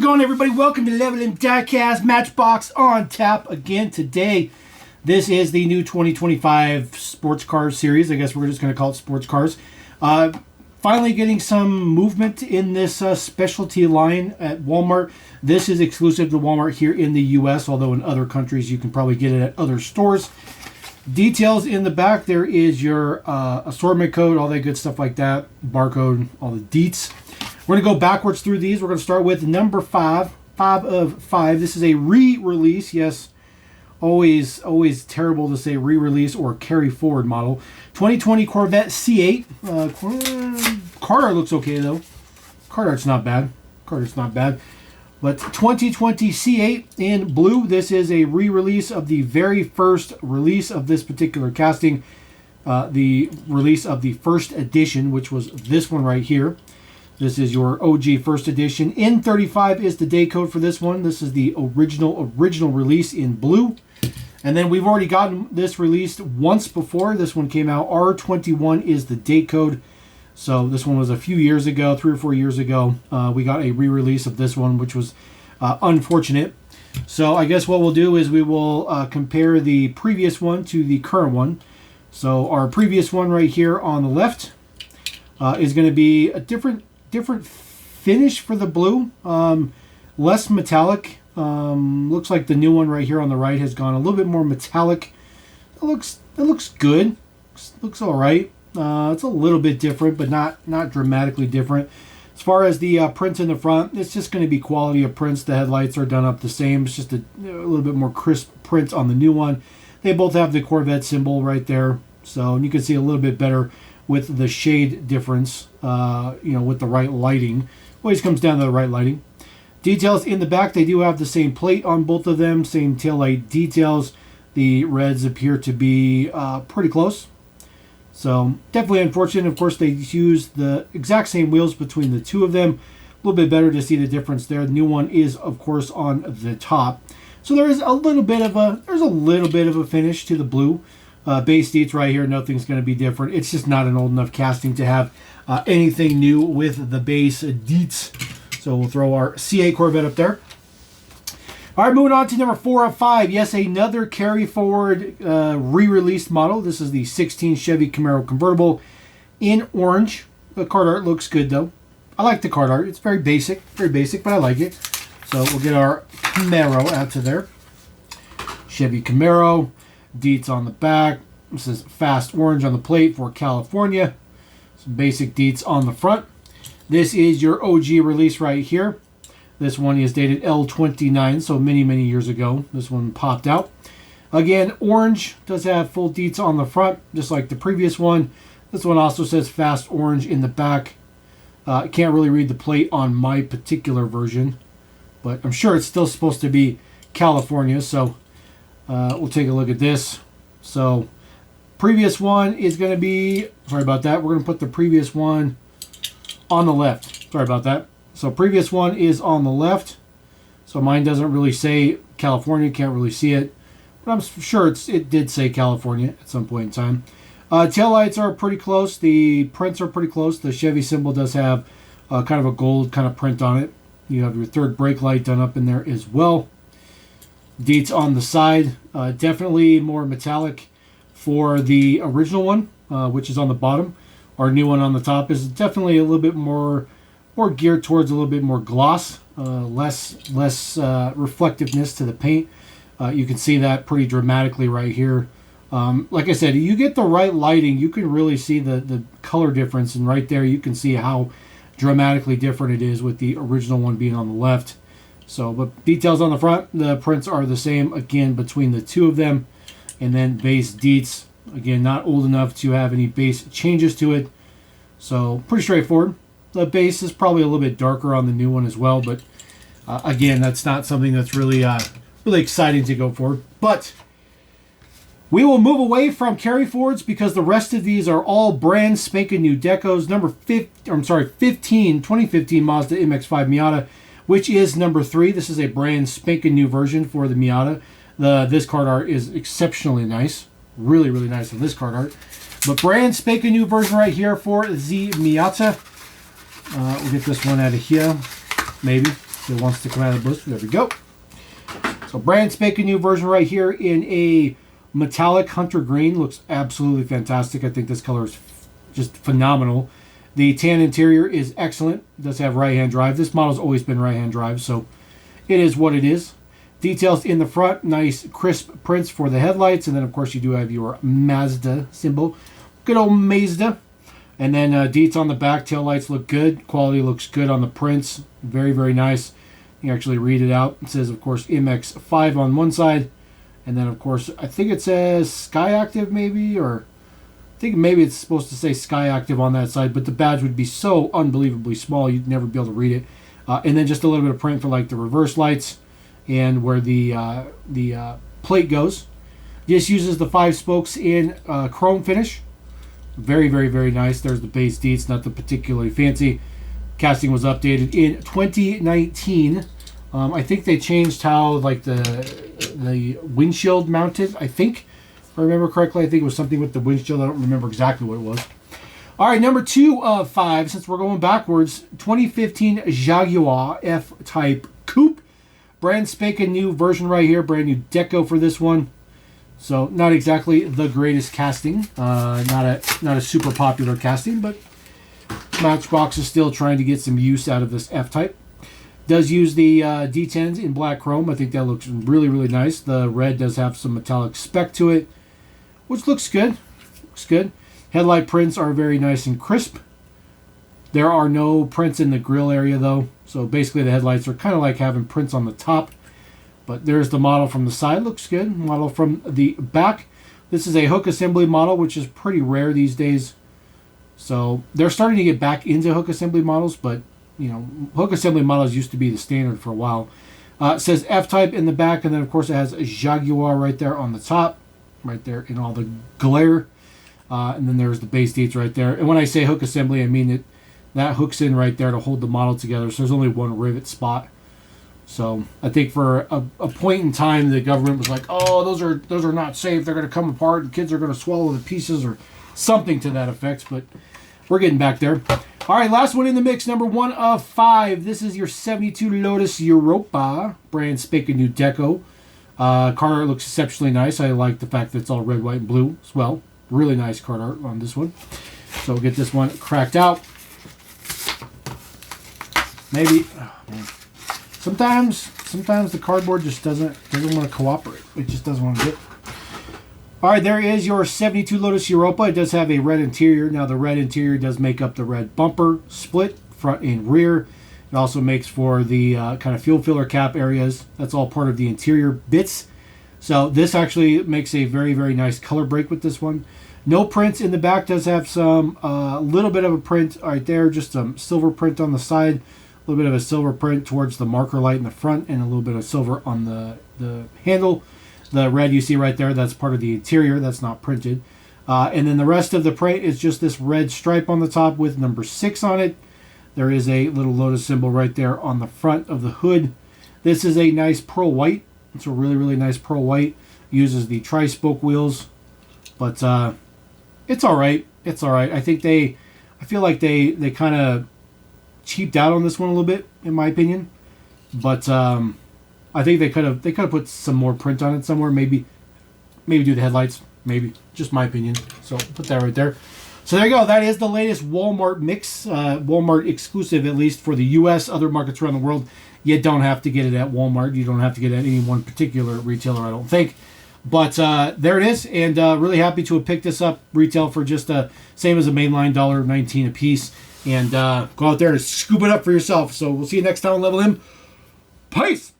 going, everybody? Welcome to Level M Diecast Matchbox on tap again today. This is the new 2025 Sports Cars series. I guess we're just going to call it Sports Cars. Finally getting some movement in this specialty line at Walmart. This is exclusive to Walmart here in the U.S., although in other countries you can probably get it at other stores. Details in the back, there is your assortment code, all that good stuff like that, barcode, all the deets. We're going to go backwards through these. We're going to start with number 5 of 5. This is a re-release. Yes, always terrible to say re-release or carry forward model. 2020 Corvette C8. Card art looks okay though. Card art's not bad. But 2020 C8 in blue. This is a re-release of the very first release of this particular casting. The release of the first edition, which was this one right here. This is your OG first edition. N35 is the day code for this one. This is the original release in blue. And then we've already gotten this released once before. This one came out. R21 is the date code. So this one was a few years ago, 3 or 4 years ago. We got a re-release of this one, which was unfortunate. So I guess what we'll do is we will compare the previous one to the current one. So our previous one right here on the left is going to be a different finish for the blue. Less metallic. Looks like the new one right here on the right has gone a little bit more metallic. It looks good. Looks all right. It's a little bit different, but not dramatically different. As far as the print in the front, it's just going to be quality of prints. The headlights are done up the same. It's just a little bit more crisp print on the new one. They both have the Corvette symbol right there, so you can see a little bit better with the shade difference, with the right lighting. Always comes down to the right lighting. Details in the back, they do have the same plate on both of them, same taillight details. The reds appear to be pretty close. So definitely unfortunate. Of course, they use the exact same wheels between the two of them. A little bit better to see the difference there. The new one is, of course, on the top. So there is a little bit of a finish to the blue. Base deets right here, nothing's going to be different. It's just not an old enough casting to have anything new with the base deets. So we'll throw our C8 Corvette up there. All right, moving on to number 4 of 5. Yes, another carry forward re-released model. This is the 16 Chevy Camaro convertible in orange. The card art looks good though. I like the card art. It's very basic, but I like it. So we'll get our Camaro out to there. Chevy Camaro. Deets on the back. This is fast orange on the plate for California. Some basic deets on the front. This is your OG release right here. This one is dated L29, so many years ago. This one popped out. Again, orange does have full deets on the front, just like the previous one. This one also says fast orange in the back. I can't really read the plate on my particular version, but I'm sure it's still supposed to be California, so we'll take a look at this. So previous one is going to be, sorry about that, we're going to put the previous one on the left. Sorry about that. So previous one is on the left. So mine doesn't really say California, can't really see it. But I'm sure it did say California at some point in time. Taillights are pretty close. The prints are pretty close. The Chevy symbol does have kind of a gold kind of print on it. You have your third brake light done up in there as well. Deets on the side, definitely more metallic for the original one, which is on the bottom. Our new one on the top is definitely a little bit more geared towards a little bit more gloss, less reflectiveness to the paint. You can see that pretty dramatically right here. Like I said, you get the right lighting, you can really see the color difference, and right there you can see how dramatically different it is with the original one being on the left. So, but details on the front, the prints are the same again between the two of them. And then base deets, again, not old enough to have any base changes to it. So, pretty straightforward. The base is probably a little bit darker on the new one as well, but again, that's not something that's really exciting to go for. But we will move away from carry forwards because the rest of these are all brand spanking new decos. 2015 Mazda MX-5 Miata, which is number 3. This is a brand spanking new version for the Miata. This card art is exceptionally nice. Really nice on this card art. But brand spanking new version right here for the Miata. We'll get this one out of here, maybe. Still wants to come out of the blister. There we go. So brand spanking new version right here in a metallic hunter green. Looks absolutely fantastic. I think this color is just phenomenal. The tan interior is excellent. It does have right-hand drive. This model's always been right-hand drive, so it is what it is. Details in the front, nice crisp prints for the headlights, and then of course you do have your Mazda symbol. Good old Mazda. And then deets on the back, tail lights look good. Quality looks good on the prints. Very, very nice. You can actually read it out. It says, of course, MX5 on one side. And then, of course, I think it says Sky Active maybe, or I think maybe it's supposed to say Sky Active on that side, but the badge would be so unbelievably small you'd never be able to read it. And then just a little bit of print for like the reverse lights and where the plate goes. This uses the 5 spokes in chrome finish. Very, very, very nice. There's the base deets, nothing particularly fancy. Casting was updated in 2019. I think they changed how like the windshield mounted, I think. If I remember correctly, I think it was something with the windshield. I don't remember exactly what it was. All right, number 2 of 5, since we're going backwards, 2015 Jaguar F-Type Coupe. Brand spanking new version right here. Brand new deco for this one. So not exactly the greatest casting, not a super popular casting, but Matchbox is still trying to get some use out of this F-Type. Does use the D10s in black chrome. I think that looks really, really nice. The red does have some metallic speck to it, which looks good. Looks good. Headlight prints are very nice and crisp. There are no prints in the grille area though, so basically the headlights are kind of like having prints on the top. But there's the model from the side, looks good. Model from the back. This is a hook assembly model, which is pretty rare these days. So they're starting to get back into hook assembly models, but you know, hook assembly models used to be the standard for a while. It says F-Type in the back, and then of course it has a Jaguar right there on the top, right there in all the glare. And then there's the base deets right there. And when I say hook assembly, I mean that hooks in right there to hold the model together. So there's only one rivet spot. So I think for a point in time, the government was like, "Oh, those are not safe. They're going to come apart. And kids are going to swallow the pieces," or something to that effect. But we're getting back there. All right, last one in the mix, number 1 of 5. This is your 72 Lotus Europa, brand spanking new deco. Card art looks exceptionally nice. I like the fact that it's all red, white, and blue as well. Really nice card art on this one. So we'll get this one cracked out. Maybe. Oh, man. Sometimes the cardboard just doesn't want to cooperate. It just doesn't want to do it. All right, there is your 72 Lotus Europa. It does have a red interior. Now the red interior does make up the red bumper split, front and rear. It also makes for the kind of fuel filler cap areas. That's all part of the interior bits. So this actually makes a very, very nice color break with this one. No prints in the back. Does have some little bit of a print right there, just some silver print on the side. A little bit of a silver print towards the marker light in the front, and a little bit of silver on the handle. The red you see right there, that's part of the interior. That's not printed. And then the rest of the print is just this red stripe on the top with number 6 on it. There is a little Lotus symbol right there on the front of the hood. This is a nice pearl white. It's a really, really nice pearl white. Uses the tri-spoke wheels. But it's all right. It's all right. I feel like they kind of cheaped out on this one a little bit, in my opinion. But I think they could have put some more print on it somewhere. Maybe do the headlights. Maybe, just my opinion. So put that right there. So there you go. That is the latest Walmart mix, Walmart exclusive at least for the U.S. Other markets around the world, you don't have to get it at Walmart. You don't have to get it at any one particular retailer, I don't think. But there it is, and really happy to have picked this up retail for just same as a mainline $1.19 a piece. And go out there and scoop it up for yourself. So we'll see you next time on Level M. Peace!